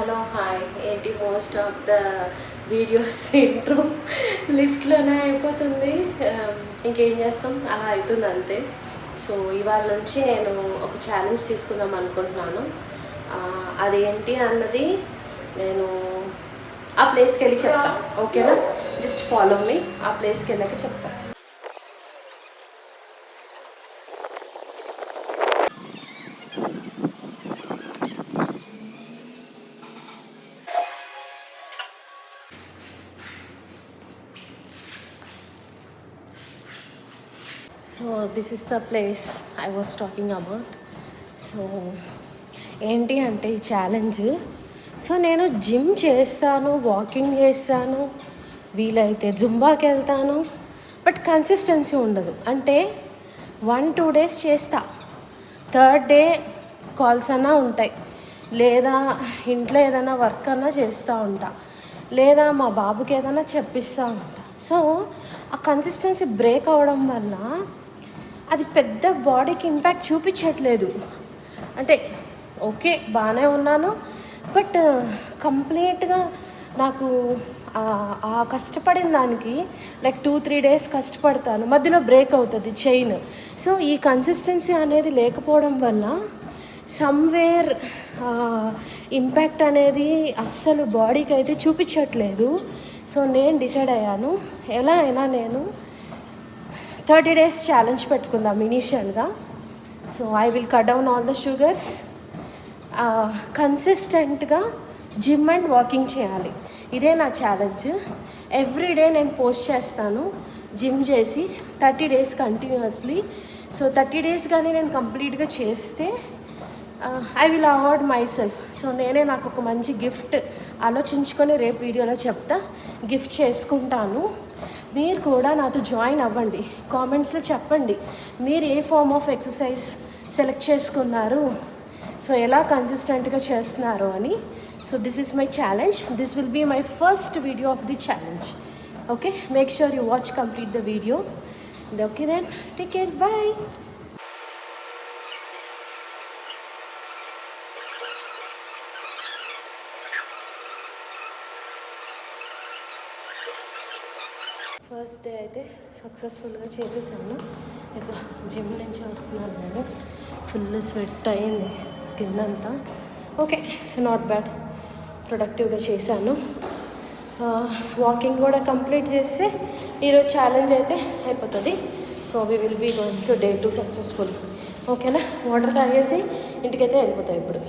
Hello hi ఏంటి most of the videos intro లిఫ్ట్లోనే అయిపోతుంది. ఇంకేం చేస్తాం, అలా అవుతుంది అంతే. సో ఇవాళ నుంచి నేను ఒక ఛాలెంజ్ తీసుకుందాం అనుకుంటున్నాను. అదేంటి అన్నది నేను ఆ ప్లేస్కి వెళ్ళి చెప్తాను, ఓకేనా? జస్ట్ ఫాలో మీ, ఆ ప్లేస్కి వెళ్ళాక చెప్తాను. So this is the place I was talking about. So ఏంటి అంటే ఈ ఛాలెంజ్, సో నేను జిమ్ చేస్తాను, వాకింగ్ చేస్తాను, వీలైతే జుంబాకి వెళ్తాను, బట్ కన్సిస్టెన్సీ ఉండదు. అంటే 1-2 డేస్ చేస్తా, థర్డ్ డే కాల్స్ అన్నా ఉంటాయి, లేదా ఇంట్లో ఏదైనా వర్క్ అన్నా చేస్తూ ఉంటా, లేదా మా బాబుకి ఏదైనా చెప్పిస్తూ ఉంటా. సో ఆ కన్సిస్టెన్సీ బ్రేక్ అవ్వడం వల్ల అది పెద్ద బాడీకి ఇంపాక్ట్ చూపించట్లేదు. అంటే ఓకే బాగానే ఉన్నాను, బట్ కంప్లీట్గా నాకు ఆ కష్టపడిన దానికి లైక్ 2-3 డేస్ కష్టపడతాను, మధ్యలో బ్రేక్ అవుతుంది చైన్. సో ఈ కన్సిస్టెన్సీ అనేది లేకపోవడం వల్ల సమ్వేర్ ఇంపాక్ట్ అనేది అస్సలు బాడీకి అయితే చూపించట్లేదు. సో నేను డిసైడ్ అయ్యాను, ఎలా అయినా నేను 30 డేస్ ఛాలెంజ్ పెట్టుకుందాం ఇనీషియల్గా. So I will cut down all the sugars, కన్సిస్టెంట్గా జిమ్ అండ్ వాకింగ్ చేయాలి. ఇదే నా ఛాలెంజ్. ఎవ్రీడే నేను పోస్ట్ చేస్తాను జిమ్ చేసి 30 డేస్ కంటిన్యూస్లీ. సో 30 డేస్ కానీ నేను కంప్లీట్గా చేస్తే I will award my self. So నేనే నాకు ఒక మంచి గిఫ్ట్ ఆలోచించుకొని రేపు వీడియోలో చెప్తా, గిఫ్ట్ చేసుకుంటాను. మీరు కూడా నాతో జాయిన్ అవ్వండి, కామెంట్స్లో చెప్పండి మీరు ఏ ఫామ్ ఆఫ్ ఎక్సర్సైజ్ సెలెక్ట్ చేసుకున్నారు, సో ఎలా కన్సిస్టెంట్గా చేస్తున్నారు అని. So this is my challenge, this will be my first video of the challenge. Okay, make sure you watch complete the video. Okay then, take care, bye. First day అయితే సక్సెస్ఫుల్గా చేసేసాను. ఇక gym నుంచి వస్తున్నాను నేను, ఫుల్ స్వెట్ అయింది skin అంతా. Okay, not bad, ప్రొడక్టివ్గా చేశాను. వాకింగ్ కూడా కంప్లీట్ చేస్తే ఈరోజు ఛాలెంజ్ అయితే అయిపోతుంది. So we will be going to day 2 successful. ఓకేనా? వాటర్ తాగేసి ఇంటికైతే వెళ్ళిపోతాయి ఇప్పుడు.